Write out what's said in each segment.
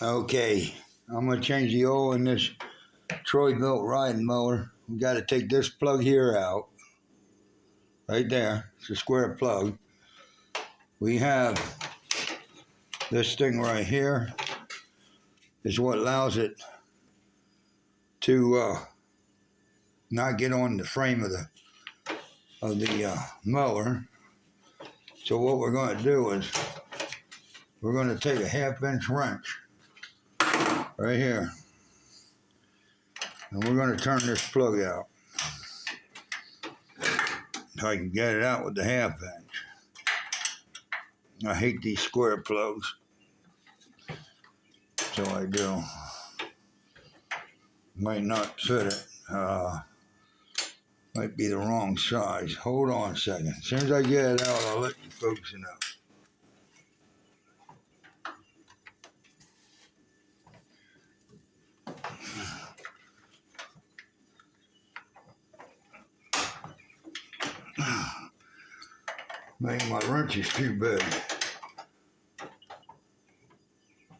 Okay, I'm going to change the oil in this Troy Bilt riding mower. We got to take this plug here out. Right there. It's a square plug. We have this thing right here. Is what allows it to not get on the frame of the mower. So what we're going to do is we're going to take a 1/2-inch wrench right here, and we're going to turn this plug out so I can get it out with the 1/2-inch. I hate these square plugs, so I do. Might not fit it. Might be the wrong size. Hold on a second. As soon as I get it out, I'll let you folks know. Man, my wrench is too big.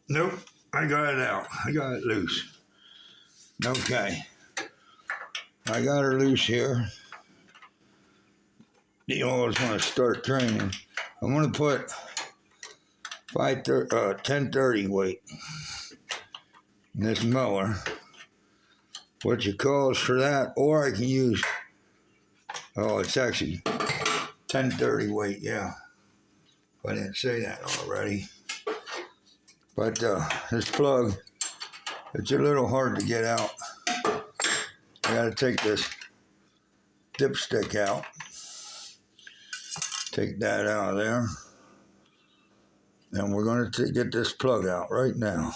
Nope, I got it out. I got it loose. Okay. I got her loose here. The oil's going to start draining. I'm going to put 1030 weight in this mower. What you calls for that, or I can use, it's actually 1030 weight, yeah. If I didn't say that already. But this plug, it's a little hard to get out. I got to take this dipstick out. Take that out of there. And we're going to get this plug out right now.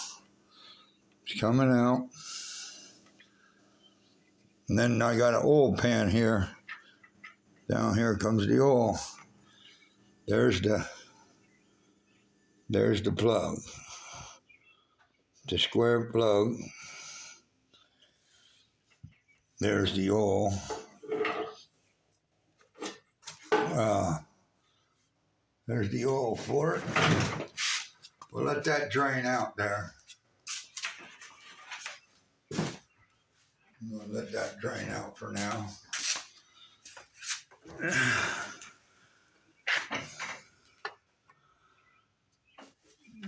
It's coming out. And then I got an oil pan here. Down here comes the oil. There's the plug. The square plug. There's the oil. There's the oil for it. We'll let that drain out there. I'm going to let that drain out for now.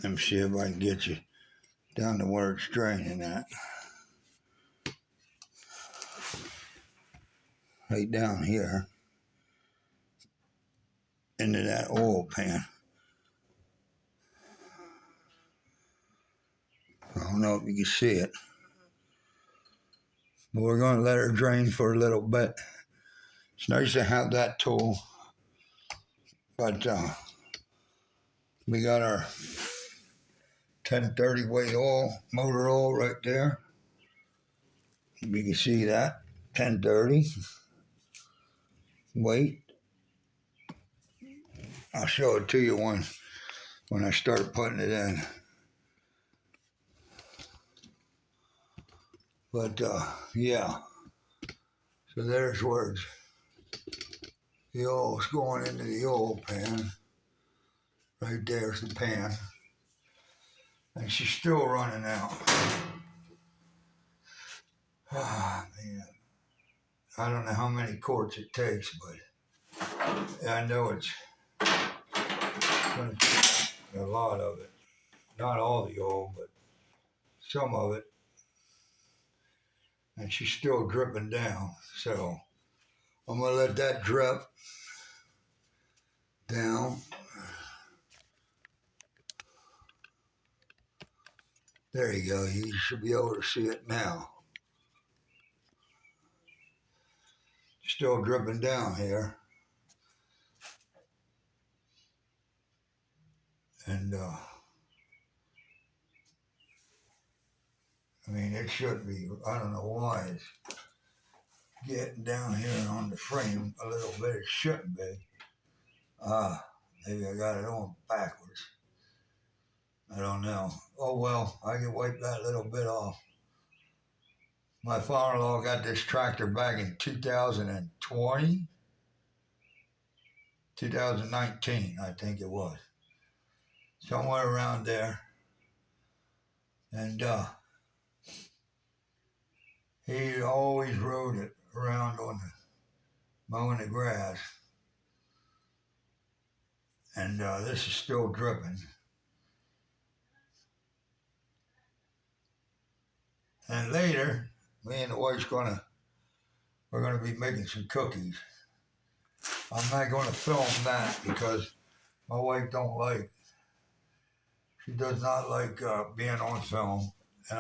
Let me see if I can get you down to where it's draining at. Right down here. Into that oil pan. I don't know if you can see it. But we're going to let her drain for a little bit. It's nice to have that tool. But we got our 1030 weight oil, motor oil right there. You can see that. 1030 weight. I'll show it to you when I start putting it in. But yeah. So there's where the oil's going into the oil pan. Right there's the pan. And she's still running out. Ah, man. I don't know how many quarts it takes, but I know it's going to take a lot of it. Not all the oil, but some of it. And she's still dripping down. So I'm going to let that drip down. There you go. You should be able to see it now. Still dripping down here. And, I mean, it should be. I don't know why it's getting down here on the frame a little bit. It shouldn't be. Maybe I got it on backwards. I don't know. Oh, well, I can wipe that little bit off. My father-in-law got this tractor back in 2019, I think it was. Somewhere around there. And he always rode it around on the mowing the grass. And this is still dripping. And later, me and the wife's we're gonna be making some cookies. I'm not gonna film that because my wife she does not like being on film, and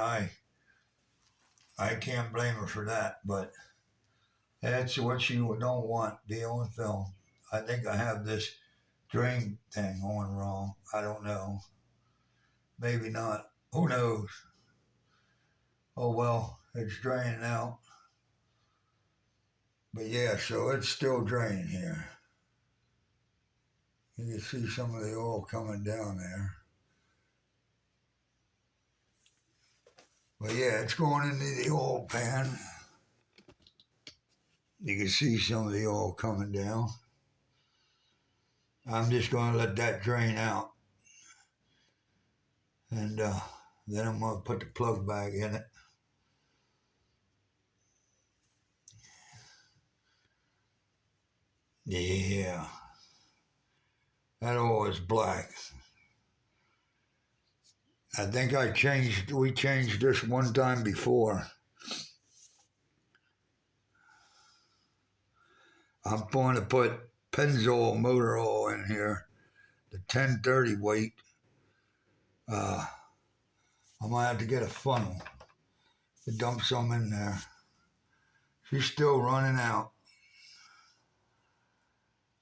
I can't blame her for that. But that's what she don't want, be on film. I think I have this drain thing on wrong. I don't know. Maybe not. Who knows? Oh well, it's draining out. But yeah, so it's still draining here. You can see some of the oil coming down there. But yeah, it's going into the oil pan. You can see some of the oil coming down. I'm just going to let that drain out. And then I'm going to put the plug back in it. Yeah. That oil is black. I think we changed this one time before. I'm going to put Pennzoil motor oil in here, the 1030 weight. I might have to get a funnel to dump some in there. She's still running out.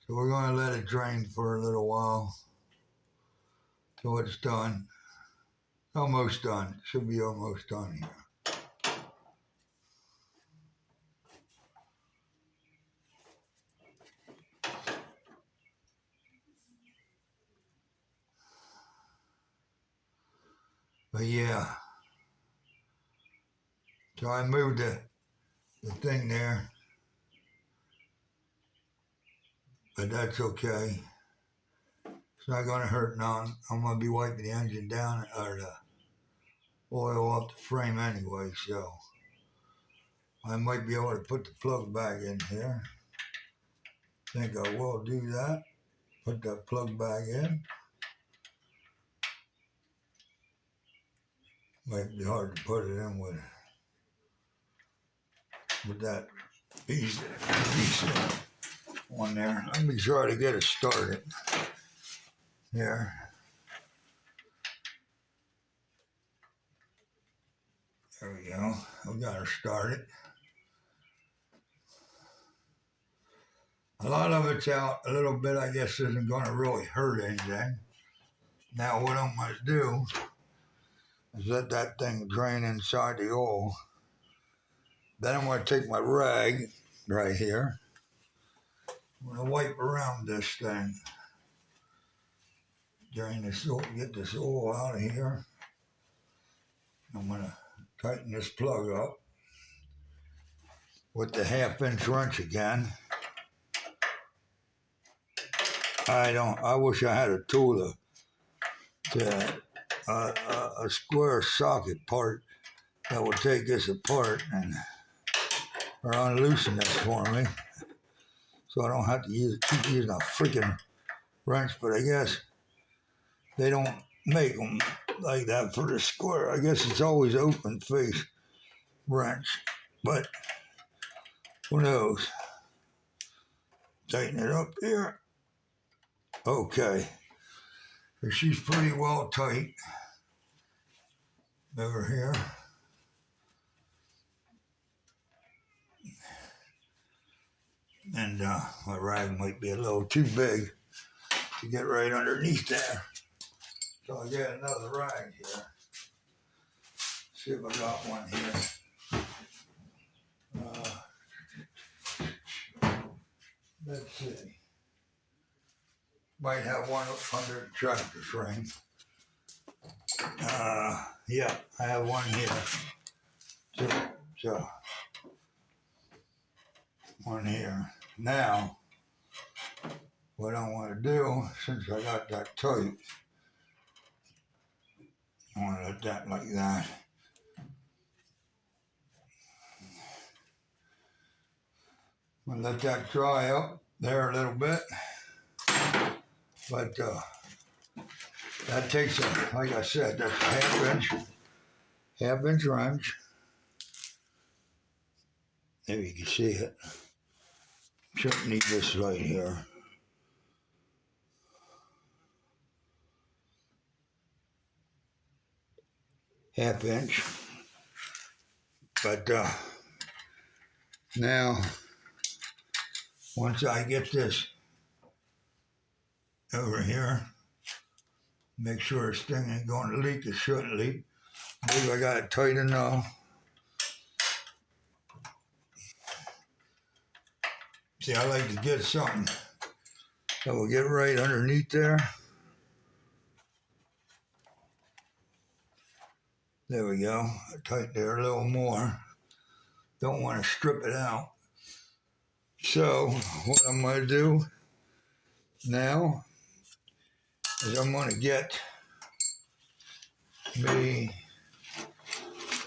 So we're going to let it drain for a little while till it's done. Almost done. Should be almost done here. But yeah. So I moved the thing there. But that's okay. It's not going to hurt none. I'm going to be wiping the engine down or the oil off the frame anyway, so I might be able to put the plug back in here. Think I will do that. Put that plug back in. Might be hard to put it in with that piece on there. Let me try to get it started. Here. There we go. We got her started. A lot of it's out. A little bit, I guess, isn't going to really hurt anything. Now, what I'm going to do is let that thing drain inside the oil. Then I'm going to take my rag right here. I'm going to wipe around this thing. Drain this oil, get this oil out of here. I'm going to tighten this plug up with the 1/2-inch wrench again. I wish I had a tool to a square socket part that would take this apart or unloosen this for me, so I don't have to keep using a freaking wrench. But I guess they don't make them like that for the square. I guess it's always open face wrench, but who knows? Tighten it up here. Okay, so she's pretty well tight over here. And my rag might be a little too big to get right underneath there. So I get another rag here. See if I got one here. Let's see. Might have one under the tractor frame. Yeah, I have one here. So one here. Now, what I want to do, since I got that tight, I want to let that like that. I'm going to let that dry up there a little bit. But that takes, like I said, that's a half inch wrench. There you can see it. Shouldn't need this right here. Half inch. But now, once I get this over here, make sure this thing ain't going to leak. It shouldn't leak. I believe I got it tight enough. See, I like to get something that will get right underneath there. There we go. Tighten there a little more. Don't want to strip it out. So what I'm going to do now is I'm going to get me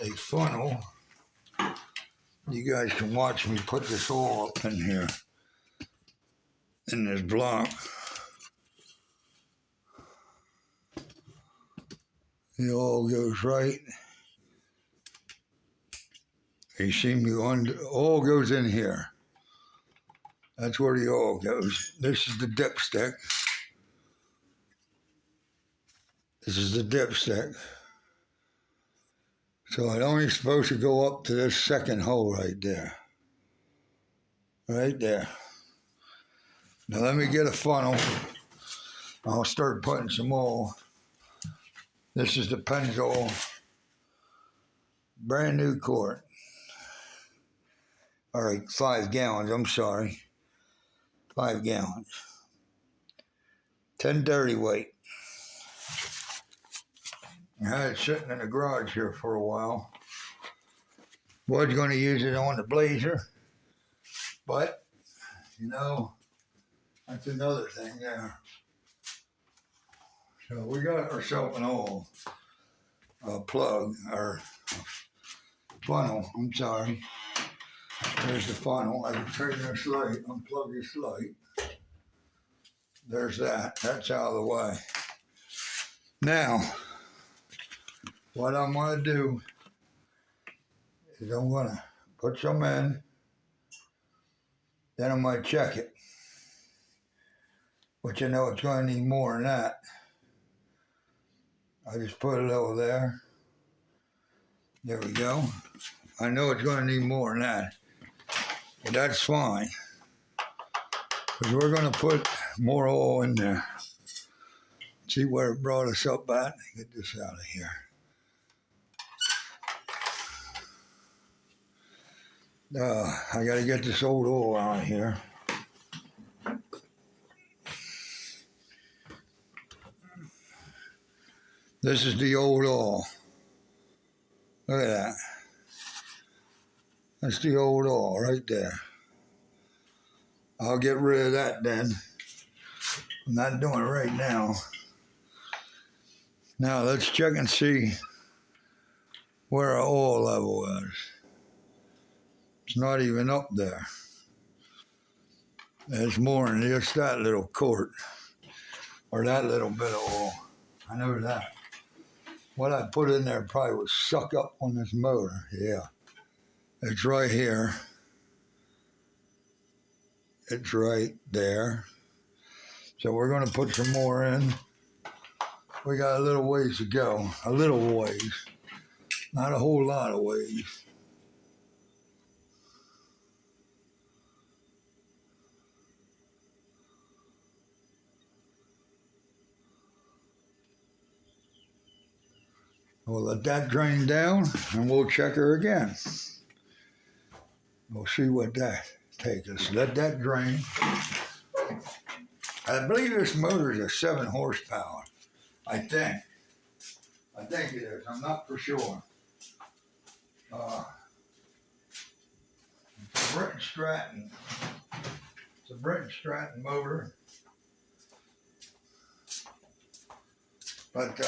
a funnel. You guys can watch me put this all up in here, in this block. It all goes right. You see me on, all goes in here. That's where the oil goes. This is the dipstick. This is the dipstick. So it's only supposed to go up to this second hole right there. Right there. Now let me get a funnel. I'll start putting some oil. This is the Pennzoil brand new quart. All right, 5 gallons, I'm sorry. 5 gallons. 10 dirty weight. I had it sitting in the garage here for a while. Was going to use it on the Blazer, but, you know, that's another thing there. So we got ourselves an oil plug, or funnel, I'm sorry. There's the funnel. I can turn this light, unplug this light. There's that. That's out of the way. Now, what I'm going to do is I'm going to put some in, then I'm going to check it. But you know it's going to need more than that. I just put a little there. There we go. I know it's going to need more than that. But that's fine. Because we're going to put more oil in there. See where it brought us up at? Get this out of here. I got to get this old oil out of here. This is the old oil. Look at that. That's the old oil right there. I'll get rid of that then. I'm not doing it right now. Now let's check and see where our oil level is. It's not even up there. There's more than just that little quart. Or that little bit of oil. I know that. What I put in there probably would suck up on this motor. Yeah. It's right here. It's right there. So we're going to put some more in. We got a little ways to go. A little ways. Not a whole lot of ways. We'll let that drain down and we'll check her again. We'll see what that takes us. Let that drain. I believe this motor is a 7 horsepower. I think. I think it is. I'm not for sure. It's a Britton Stratton. It's a Britton Stratton motor. But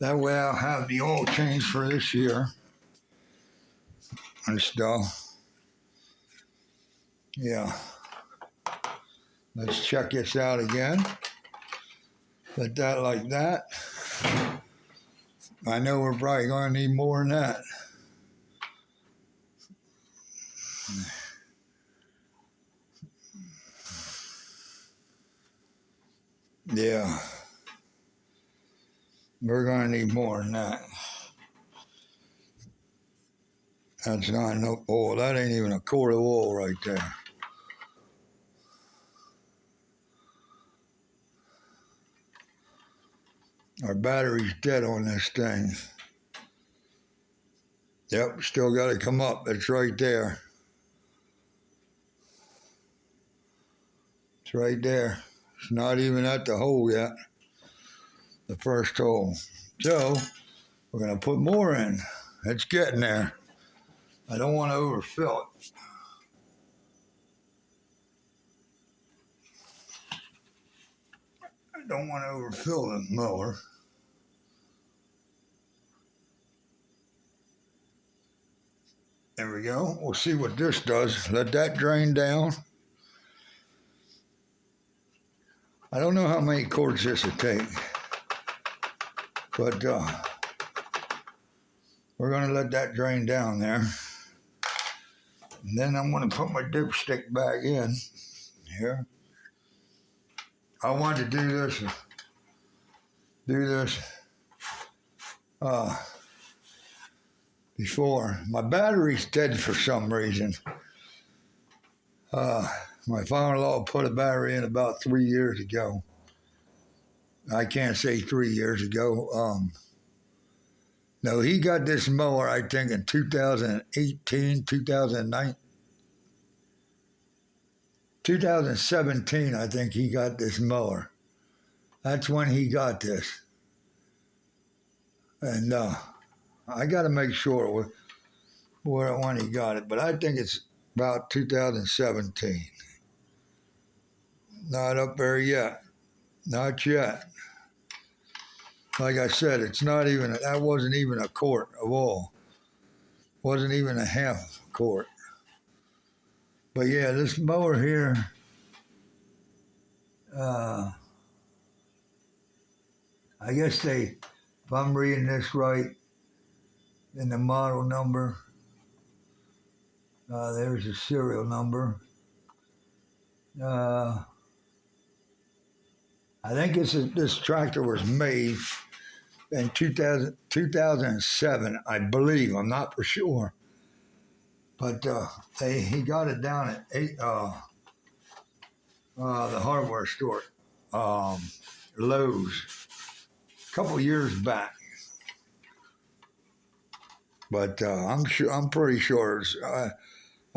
That way I'll have the oil change for this year and stuff. Yeah. Let's check this out again. Let that like that. I know we're probably going to need more than that. Yeah. We're going to need more than that. That's not no oil. That ain't even a quart of oil right there. Our battery's dead on this thing. Yep, still got to come up. It's right there. It's right there. It's not even at the hole yet. The first hole. So, we're going to put more in. It's getting there. I don't want to overfill it. I don't want to overfill the mower. There we go. We'll see what this does. Let that drain down. I don't know how many quarts this will take, but we're going to let that drain down there. And then I'm going to put my dipstick back in here. I wanted to do this before. My battery's dead for some reason. My father-in-law put a battery in about 3 years ago. I can't say 3 years ago. No, he got this mower, I think, in 2018, 2009, 2017, I think he got this mower. That's when he got this. And I got to make sure when he got it, but I think it's about 2017. Not up there yet. Not yet. Like I said, it's not even, that wasn't even a quart of oil. Wasn't even a half quart. But yeah, this mower here, I guess if I'm reading this right, in the model number, there's a serial number. I think this tractor was made in 2007, I believe. I'm not for sure. But he got it down at the hardware store, Lowe's, a couple years back. But I'm pretty sure it's, I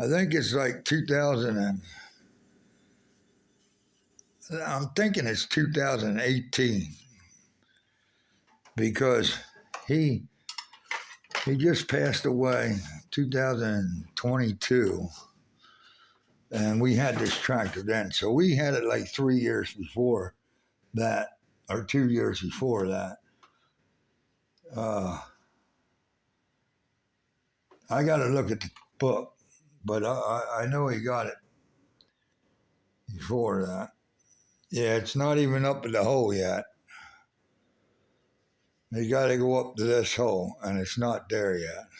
think it's like 2000 and I'm thinking it's 2018 because he just passed away 2022 and we had this tractor then. So we had it like 3 years before that or 2 years before that. I got to look at the book, but I know he got it before that. Yeah, it's not even up at the hole yet. You got to go up to this hole, and it's not there yet.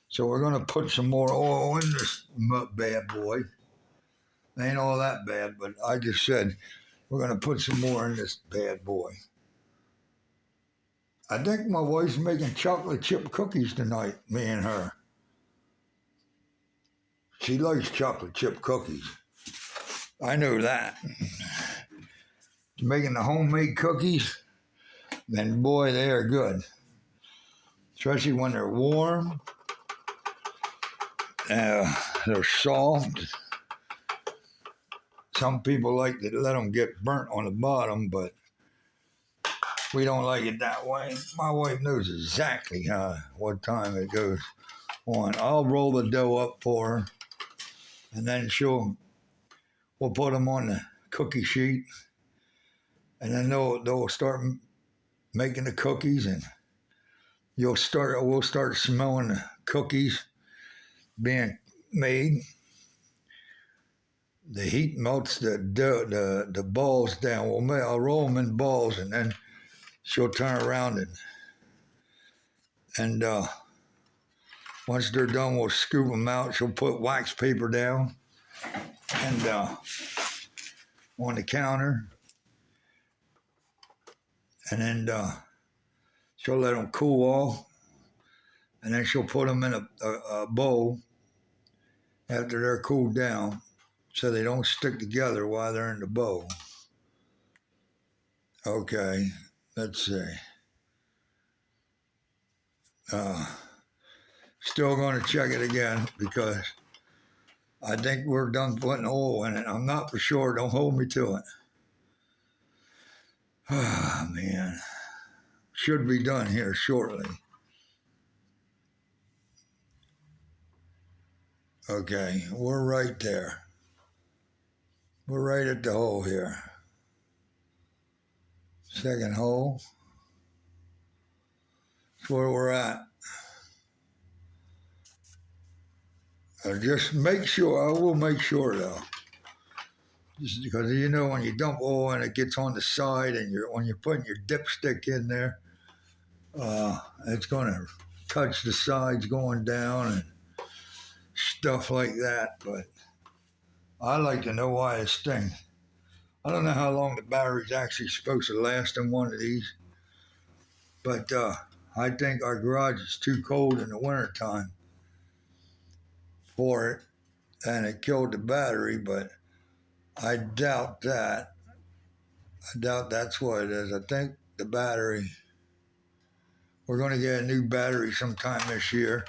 So we're going to put some more oil in this bad boy. Ain't all that bad, but I just said we're going to put some more in this bad boy. I think my wife's making chocolate chip cookies tonight, me and her. She likes chocolate chip cookies. I know that. Making the homemade cookies, then boy, they are good. Especially when they're warm. They're soft. Some people like to let them get burnt on the bottom, but we don't like it that way. My wife knows exactly what time it goes on. I'll roll the dough up for her, and then we'll put them on the cookie sheet, and then they'll start making the cookies, and we'll start smelling the cookies being made. The heat melts the dough, the balls down. I'll roll them in balls, and then she'll turn around and once they're done, we'll scoop them out. She'll put wax paper down and on the counter, and then she'll let them cool off, and then she'll put them in a bowl after they're cooled down, so they don't stick together while they're in the bowl. Okay, let's see. Still going to check it again because I think we're done putting oil in it. I'm not for sure. Don't hold me to it. Ah, man. Should be done here shortly. Okay, we're right there. We're right at the hole here. Second hole. That's where we're at. Just make sure, I will make sure though. Just because you know when you dump oil and it gets on the side and when you're putting your dipstick in there, it's going to touch the sides going down and stuff like that. But I like to know why this thing. I don't know how long the battery's actually supposed to last in one of these, but I think our garage is too cold in the wintertime for it, and it killed the battery, but I doubt that. I doubt that's what it is. I think the battery, we're going to get a new battery sometime this year.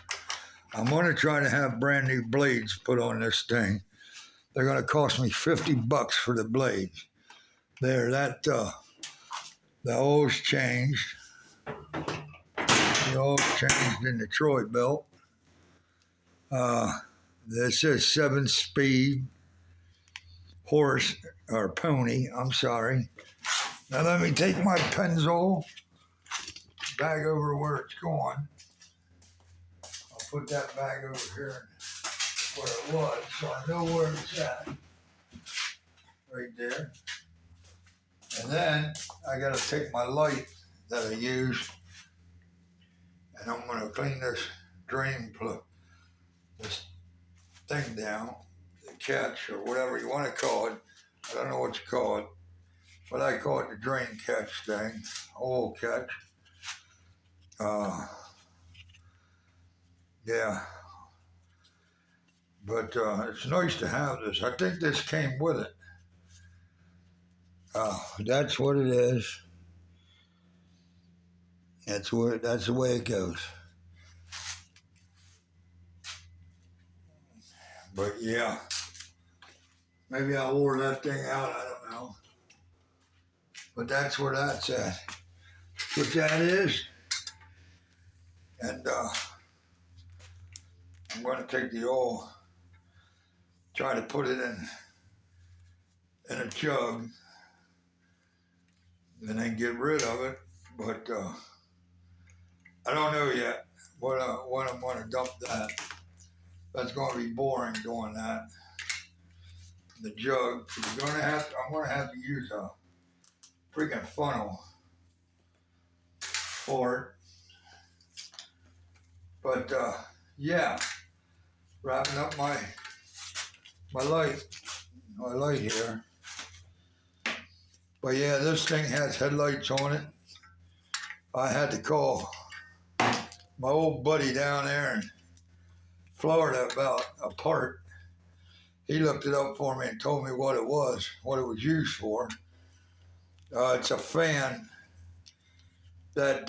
I'm going to try to have brand new blades put on this thing. They're going to cost me $50 for the blades. There, the oil's changed. The oil's changed in the Troy belt. This is 7-speed horse or pony. I'm sorry. Now let me take my Pennzoil back over where it's going. I'll put that back over here where it was, so I know where it's at. Right there. And then I got to take my light that I use, and I'm going to clean this drain plug, this thing down, the catch or whatever you want to call it. I don't know what you call it, but I call it the drain catch thing, oil catch. Yeah. But it's nice to have this. I think this came with it. That's what it is. That's the way it goes. But yeah, maybe I wore that thing out. I don't know. But that's where that's at. What that is. And I'm going to take the oil, try to put it in a jug, and then get rid of it. But I don't know yet what I'm going to dump that. That's going to be boring doing that. The jug. I'm going to have to use a freaking funnel for it. But yeah, wrapping up my light here. But yeah, this thing has headlights on it. I had to call my old buddy down there in Florida about a part. He looked it up for me and told me what it was used for. It's a fan that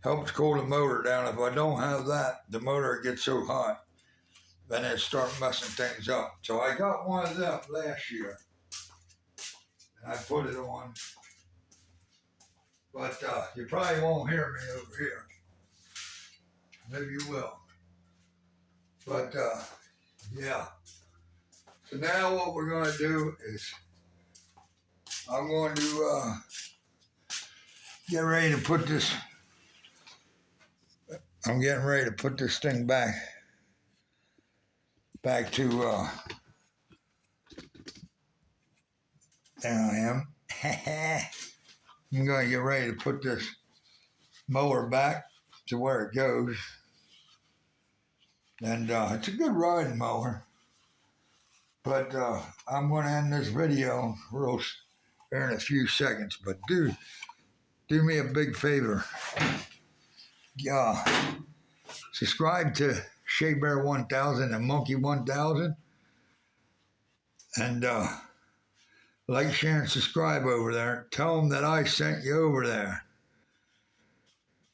helps cool the motor down. If I don't have that, the motor gets so hot, then it starts messing things up. So I got one of them last year, and I put it on. But you probably won't hear me over here. Maybe you will. But yeah. So now what we're going to do is I'm going to get ready to put this. I'm getting ready to put this thing back to. There I am. I'm going to get ready to put this mower back to where it goes, and it's a good riding mower. But I'm going to end this video here in a few seconds. But do me a big favor. Subscribe to Shea Bear 1000 and Monkey 1000, and like, share, and subscribe over there. Tell them that I sent you over there.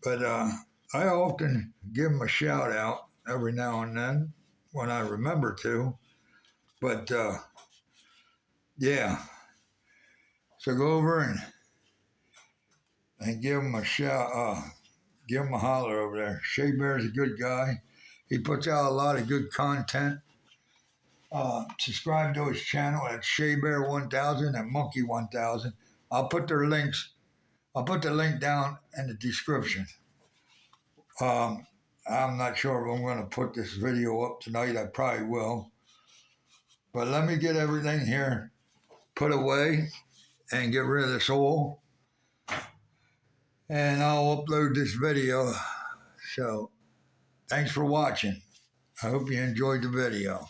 But I often give them a shout out every now and then when I remember to. But yeah, so go over and give them a shout. Give him a holler over there. Shea Bear's a good guy. He puts out a lot of good content. Subscribe to his channel at Shea Bear 1000 and Monkey 1000. I'll put their links. I'll put the link down in the description. I'm not sure if I'm going to put this video up tonight. I probably will. But let me get everything here put away and get rid of this oil. And I'll upload this video. So, thanks for watching. I hope you enjoyed the video.